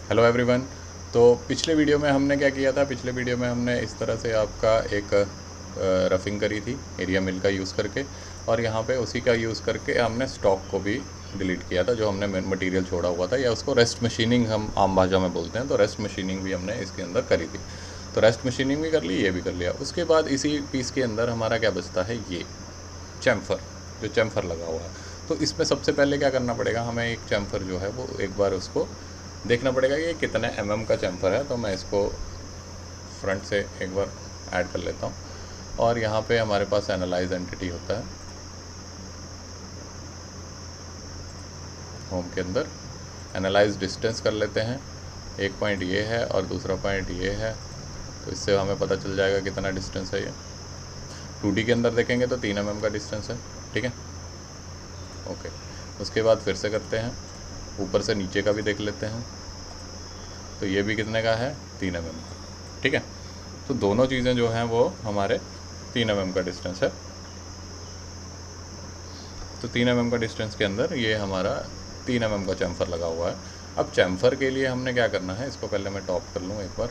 Hello everyone. तो पिछले video में हमने क्या किया था, पिछले वीडियो में हमने इस तरह से आपका एक रफिंग करी थी एरिया मिल का यूज़ करके, और यहाँ पे उसी का यूज़ करके हमने स्टॉक को भी डिलीट किया था जो हमने मटेरियल छोड़ा हुआ था, या उसको रेस्ट मशीनिंग हम आम भाषा में बोलते हैं। तो रेस्ट मशीनिंग भी हमने इसके अंदर करी थी। तो रेस्ट मशीनिंग भी कर ली, ये भी कर लिया। उसके बाद इसी पीस के अंदर हमारा क्या बचता है, ये चैम्फर, जो चैम्फर लगा हुआ है। तो इसमें सबसे पहले क्या करना पड़ेगा, हमें एक चैम्फर जो है वो एक बार उसको देखना पड़ेगा कि ये कितने का चैम्फर है। तो मैं इसको फ्रंट से एक बार ऐड कर लेता हूँ, और यहाँ पे हमारे पास एनालाइज एंटिटी होता है होम के अंदर। एनालाइज डिस्टेंस कर लेते हैं, एक पॉइंट ये है और दूसरा पॉइंट ये है, तो इससे हमें पता चल जाएगा कितना डिस्टेंस है ये। 2D के अंदर देखेंगे तो 3 mm का डिस्टेंस है, ठीक है, ओके। उसके बाद फिर से करते हैं, ऊपर से नीचे का भी देख लेते हैं, तो ये भी कितने का है, 3 mm का, ठीक है। तो दोनों चीज़ें जो हैं वो हमारे 3 mm का डिस्टेंस है। तो 3 mm का डिस्टेंस के अंदर ये हमारा 3 mm का चैम्फर लगा हुआ है। अब चैम्फर के लिए हमने क्या करना है, इसको पहले मैं टॉप कर लूँ एक बार,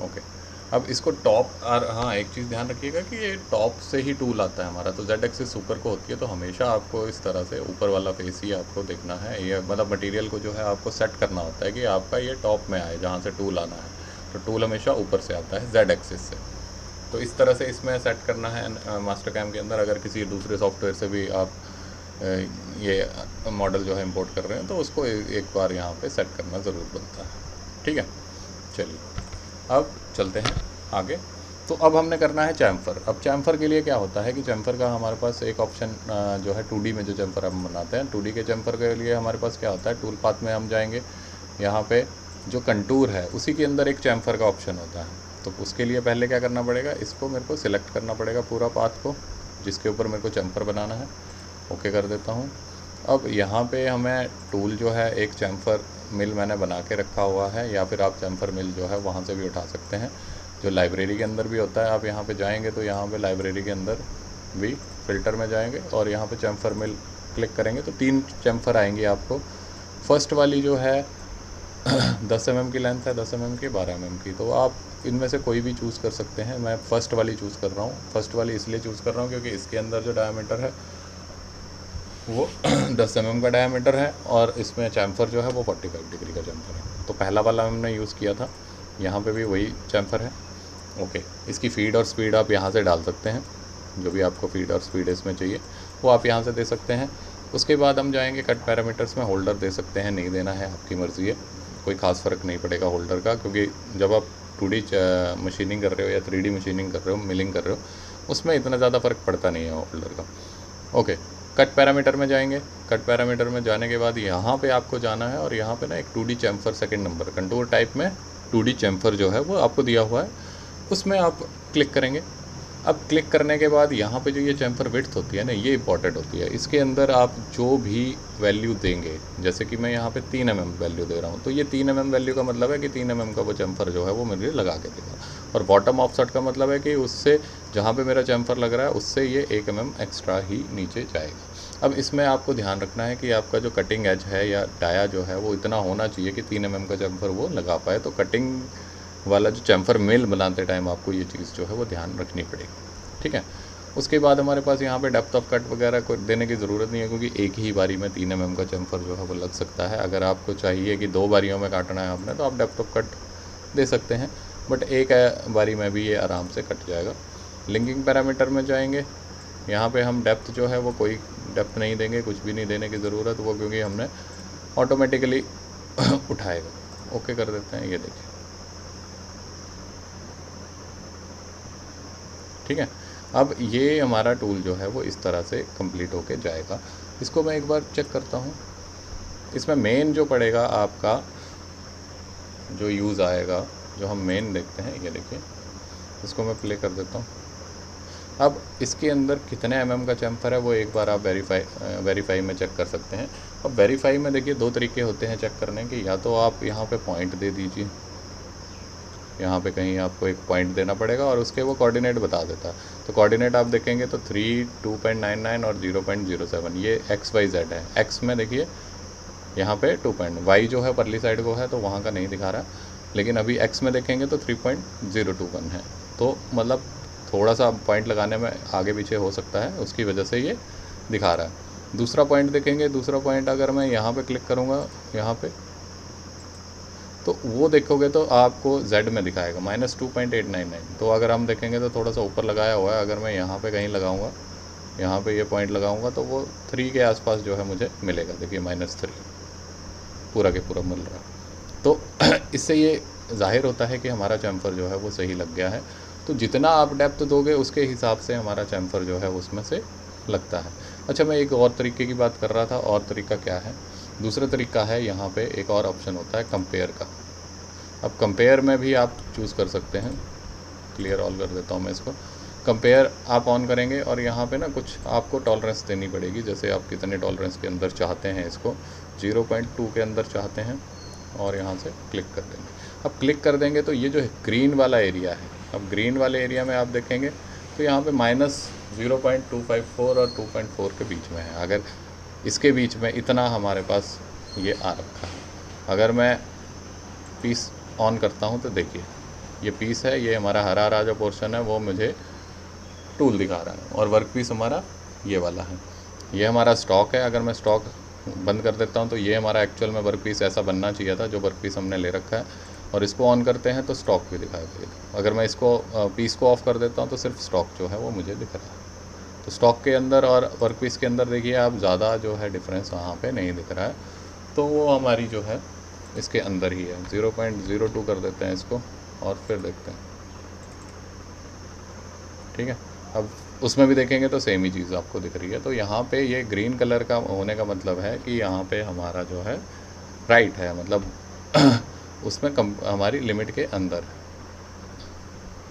ओके। अब इसको टॉप, और हाँ एक चीज़ ध्यान रखिएगा कि ये टॉप से ही टूल आता है हमारा। तो जेड एक्सिस ऊपर को होती है, तो हमेशा आपको इस तरह से ऊपर वाला फेस ही आपको देखना है। ये मतलब मटेरियल को जो है आपको सेट करना होता है कि आपका ये टॉप में आए, जहाँ से टूल आना है। तो टूल हमेशा ऊपर से आता है जेड एक्सिस से। तो इस तरह से इसमें सेट करना है मास्टर कैम के अंदर। अगर किसी दूसरे सॉफ्टवेयर से भी आप ये मॉडल जो है इंपोर्ट कर रहे हैं, तो उसको एक बार यहाँ पे सेट करना ज़रूर बनता है, ठीक है। चलिए अब चलते हैं आगे। तो अब हमने करना है चैम्फर। अब चैम्फर के लिए क्या होता है कि चैम्फर का हमारे पास एक ऑप्शन जो है 2D में जो चैम्फर हम बनाते हैं, 2D के चैम्फर के लिए हमारे पास क्या होता है, टूल पाथ में हम जाएंगे, यहाँ पे जो कंटूर है उसी के अंदर एक चैम्फर का ऑप्शन होता है। तो उसके लिए पहले क्या करना पड़ेगा, इसको मेरे को सिलेक्ट करना पड़ेगा पूरा पाथ को जिसके ऊपर मेरे को चैम्फर बनाना है, ओके कर देता हूँ। अब यहाँ पे हमें टूल जो है, एक चैम्फर मिल मैंने बना के रखा हुआ है, या फिर आप चैम्फर मिल जो है वहाँ से भी उठा सकते हैं, जो लाइब्रेरी के अंदर भी होता है। आप यहाँ पे जाएंगे तो यहाँ पे लाइब्रेरी के अंदर भी फ़िल्टर में जाएंगे और यहाँ पे चैम्फर मिल क्लिक करेंगे तो 3 चैम्फर आएंगी आपको। फर्स्ट वाली जो है 10 mm की लेंथ है, 10 mm की, 12 mm की। तो आप इनमें से कोई भी चूज़ कर सकते हैं। मैं फ़र्स्ट वाली चूज़ कर रहा हूँ। फर्स्ट वाली इसलिए चूज़ कर रहा हूँ क्योंकि इसके अंदर जो डायमीटर है वो 10 mm का डायमीटर है, और इसमें चैम्फर जो है वो 45 डिग्री का चैम्फर है। तो पहला वाला हमने यूज़ किया था, यहाँ पे भी वही चैम्फर है, ओके। इसकी फ़ीड और स्पीड आप यहाँ से डाल सकते हैं, जो भी आपको फ़ीड और स्पीड इसमें चाहिए वो आप यहाँ से दे सकते हैं। उसके बाद हम जाएंगे कट पैरामीटर्स में, होल्डर दे सकते हैं, नहीं देना है आपकी मर्ज़ी है, कोई ख़ास फ़र्क नहीं पड़ेगा होल्डर का, क्योंकि जब आप 2D मशीनिंग कर रहे हो या 3D मशीनिंग कर रहे हो, मिलिंग कर रहे हो, उसमें इतना ज़्यादा फ़र्क पड़ता नहीं है होल्डर का, ओके। कट पैरामीटर में जाएंगे, कट पैरामीटर में जाने के बाद यहाँ पे आपको जाना है, और यहाँ पे ना एक 2D chamfer second number contour type में 2D चैम्फर जो है वो आपको दिया हुआ है, उसमें आप क्लिक करेंगे। अब क्लिक करने के बाद यहाँ पे जो ये चैम्फर विड्थ होती है ना, ये इंपॉर्टेंट होती है। इसके अंदर आप जो भी वैल्यू देंगे, जैसे कि मैं यहाँ पे 3 mm वैल्यू दे रहा हूँ, तो ये 3 mm वैल्यू का मतलब है कि 3 mm का वो चैम्फर जो है वो मेरे लगा के देगा। और बॉटम ऑफसेट का मतलब है कि उससे जहाँ पे मेरा चैम्फर लग रहा है उससे ये 1 mm एक्स्ट्रा ही नीचे जाएगा। अब इसमें आपको ध्यान रखना है कि आपका जो कटिंग एज है या डाया जो है वो इतना होना चाहिए कि 3 mm का चैम्फर वो लगा पाए। तो कटिंग वाला जो चैम्फर मिल बनाते टाइम आपको ये चीज़ जो है वो ध्यान रखनी पड़ेगी, ठीक है। उसके बाद हमारे पास यहाँ पे डेप्थ ऑफ कट वगैरह को देने की ज़रूरत नहीं है, क्योंकि एक ही बारी में 3 mm का चैम्फर जो है वो लग सकता है। अगर आपको चाहिए कि 2 बारियों में काटना है आपने, तो आप डेप्थ ऑफ कट दे सकते हैं, बट एक बारी में भी ये आराम से कट जाएगा। लिंकिंग पैरामीटर में जाएंगे, यहाँ पे हम डेप्थ जो है वो कोई डेप्थ नहीं देंगे, कुछ भी नहीं देने की ज़रूरत वो, क्योंकि हमने ऑटोमेटिकली उठाएगा, ओके कर देते हैं। ये देखिए, ठीक है। अब ये हमारा टूल जो है वो इस तरह से कंप्लीट होके जाएगा। इसको मैं एक बार चेक करता हूँ। इसमें मेन जो पड़ेगा आपका, जो यूज़ आएगा, जो हम मेन देखते हैं, ये देखिए, इसको मैं प्ले कर देता हूँ। अब इसके अंदर कितने mm का चैम्फर है वो एक बार आप वेरीफाई में चेक कर सकते हैं। अब वेरीफाई में देखिए 2 तरीके होते हैं चेक करने के, या तो आप यहाँ पे पॉइंट दे दीजिए, यहाँ पे कहीं आपको एक पॉइंट देना पड़ेगा और उसके वो कोऑर्डिनेट बता देता है। तो कोऑर्डिनेट आप देखेंगे तो 3, 2.99 और 0.07, ये XYZ है। एक्स में देखिए यहाँ पे 2 पॉइंट, वाई जो है परली साइड को है तो वहाँ का नहीं दिखा रहा, लेकिन अभी एक्स में देखेंगे तो 3.021 है। तो मतलब थोड़ा सा पॉइंट लगाने में आगे पीछे हो सकता है, उसकी वजह से ये दिखा रहा है। दूसरा पॉइंट देखेंगे, दूसरा पॉइंट अगर मैं यहाँ पे क्लिक करूँगा यहाँ पे, तो वो देखोगे तो आपको Z में दिखाएगा -2.899। तो अगर हम देखेंगे तो थोड़ा सा ऊपर लगाया हुआ है, अगर मैं यहाँ पे कहीं लगाऊंगा, यहाँ पे ये पॉइंट लगाऊंगा तो वो 3 के आसपास जो है मुझे मिलेगा। देखिए -3 पूरा के पूरा मिल रहा है। तो इससे ये जाहिर होता है कि हमारा चैम्फर जो है वो सही लग गया है। तो जितना आप डेप्थ दोगे उसके हिसाब से हमारा चैम्फर जो है उसमें से लगता है। अच्छा, मैं एक और तरीके की बात कर रहा था, और तरीका क्या है, दूसरा तरीका है यहाँ पे एक और ऑप्शन होता है कंपेयर का। अब कंपेयर में भी आप चूज़ कर सकते हैं, क्लियर ऑल कर देता हूँ मैं इसको। कंपेयर आप ऑन करेंगे और यहाँ पे ना कुछ आपको टॉलरेंस देनी पड़ेगी, जैसे आप कितने टॉलरेंस के अंदर चाहते हैं इसको, 0.2 के अंदर चाहते हैं, और यहाँ से क्लिक कर देंगे। अब क्लिक कर देंगे तो ये जो है ग्रीन वाला एरिया है, अब ग्रीन वाले एरिया में आप देखेंगे तो यहाँ पे -0.254 और 2.4 के बीच में है। अगर इसके बीच में इतना हमारे पास ये आ रखा है। अगर मैं पीस ऑन करता हूँ तो देखिए ये पीस है, ये हमारा हरा हरा जो पोर्शन है वो मुझे टूल दिखा रहा है, और वर्क पीस हमारा ये वाला है, ये हमारा स्टॉक है। अगर मैं स्टॉक बंद कर देता हूँ तो ये हमारा एक्चुअल में वर्क पीस ऐसा बनना चाहिए था जो वर्क पीस हमने ले रखा है, और इसको ऑन करते हैं तो स्टॉक भी दिखाएगा। अगर मैं इसको पीस को ऑफ़ कर देता हूँ तो सिर्फ स्टॉक जो है वो मुझे दिख रहा है। तो स्टॉक के अंदर और वर्क पीस के अंदर देखिए आप ज़्यादा जो है डिफरेंस वहाँ पे नहीं दिख रहा है, तो वो हमारी जो है इसके अंदर ही है। 0.02 कर देते हैं इसको और फिर देखते हैं, ठीक है। अब उसमें भी देखेंगे तो सेम ही चीज़ आपको दिख रही है। तो यहाँ पे ये ग्रीन कलर का होने का मतलब है कि यहाँ पे हमारा जो है राइट है, मतलब उसमें हमारी लिमिट के अंदर,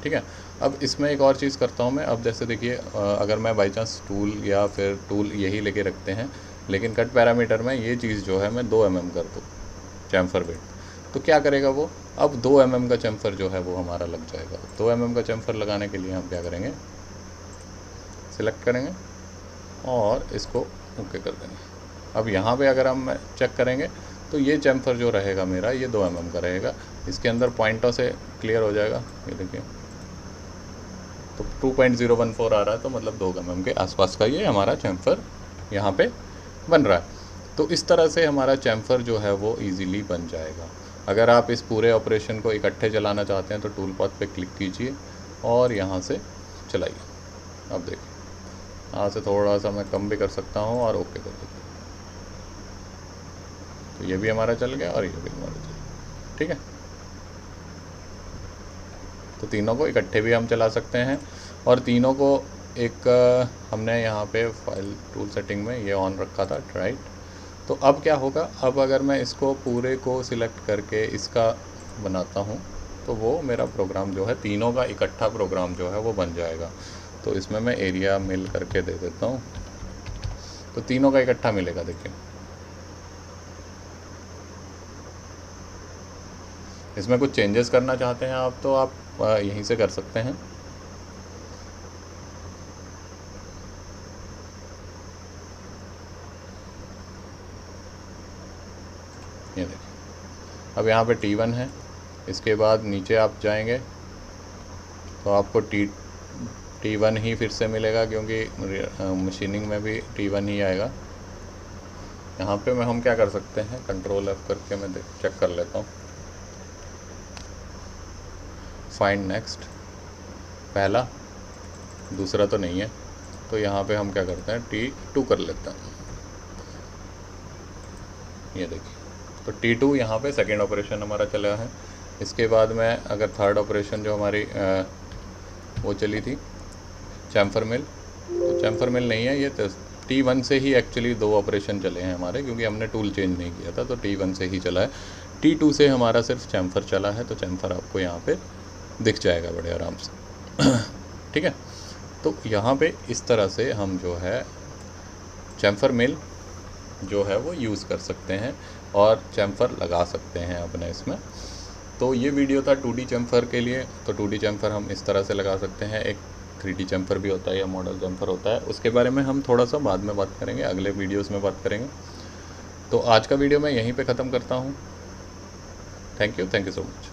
ठीक है। अब इसमें एक और चीज़ करता हूँ मैं। अब जैसे देखिए अगर मैं बाई चांस टूल या फिर टूल यही लेके रखते हैं, लेकिन कट पैरामीटर में ये चीज़ जो है मैं 2 mm कर दूँ चैम्फर विड्थ, तो क्या करेगा वो, अब 2 mm का चैम्फर जो है वो हमारा लग जाएगा। 2 mm का चैम्फर लगाने के लिए हम क्या करेंगे, सिलेक्ट करेंगे और इसको ओके कर देंगे। अब यहाँ पे अगर हम चेक करेंगे तो ये चैम्फर जो रहेगा मेरा ये 2 mm का रहेगा। इसके अंदर पॉइंटों से क्लियर हो जाएगा, ये देखिए तो 2.014 आ रहा है, तो मतलब 2 mm के आसपास का ये हमारा चैम्फर यहाँ पे बन रहा है। तो इस तरह से हमारा चैम्फर जो है वो इजीली बन जाएगा। अगर आप इस पूरे ऑपरेशन को इकट्ठे चलाना चाहते हैं तो टूल पाथ पे क्लिक कीजिए और यहाँ से चलाइए। अब देखिए यहाँ से थोड़ा सा मैं कम भी कर सकता हूँ और ओके कर देता हूँ, तो ये भी हमारा चल गया और ये भी हमारा चल गया, ठीक है। तो तीनों को इकट्ठे भी हम चला सकते हैं, और तीनों को एक हमने यहाँ पे फाइल टूल सेटिंग में ये ऑन रखा था, राइट। तो अब क्या होगा, अब अगर मैं इसको पूरे को सिलेक्ट करके इसका बनाता हूँ तो वो मेरा प्रोग्राम जो है तीनों का इकट्ठा प्रोग्राम जो है वो बन जाएगा। तो इसमें मैं एरिया मिल करके दे देता हूँ, तो तीनों का इकट्ठा मिलेगा। देखिए इसमें कुछ चेंजेस करना चाहते हैं आप तो आप यहीं से कर सकते हैं। ये देखिए अब यहाँ पे T1 है, इसके बाद नीचे आप जाएंगे तो आपको T1 ही फिर से मिलेगा, क्योंकि मशीनिंग में भी T1 ही आएगा। यहाँ पे हम क्या कर सकते हैं, कंट्रोल F करके मैं चेक कर लेता हूँ। फाइंड नेक्स्ट, पहला, दूसरा तो नहीं है, तो यहाँ पे हम क्या करते हैं T2 कर लेते हैं। ये देखिए तो T2 यहाँ पे सेकेंड ऑपरेशन हमारा चला है। इसके बाद में अगर थर्ड ऑपरेशन जो हमारी वो चली थी चैम्फर मिल, तो चैम्फर मिल नहीं है, ये T1 से ही एक्चुअली 2 ऑपरेशन चले हैं हमारे, क्योंकि हमने टूल चेंज नहीं किया था, तो T1 से ही चला है। T2 से हमारा सिर्फ चैम्फर चला है, तो चैम्फर आपको यहाँ पे दिख जाएगा बड़े आराम से, ठीक है। तो यहाँ पे इस तरह से हम जो है चैम्फर मिल जो है वो यूज़ कर सकते हैं और चैम्फर लगा सकते हैं अपने इसमें। तो ये वीडियो था 2D चैम्फर के लिए। तो 2D चैम्फर हम इस तरह से लगा सकते हैं। एक 3D चैम्फर भी होता है या मॉडल चैम्फर होता है, उसके बारे में हम थोड़ा सा बाद में बात करेंगे, अगले वीडियोस में बात करेंगे। तो आज का वीडियो मैं यहीं पे ख़त्म करता हूँ। Thank you so much.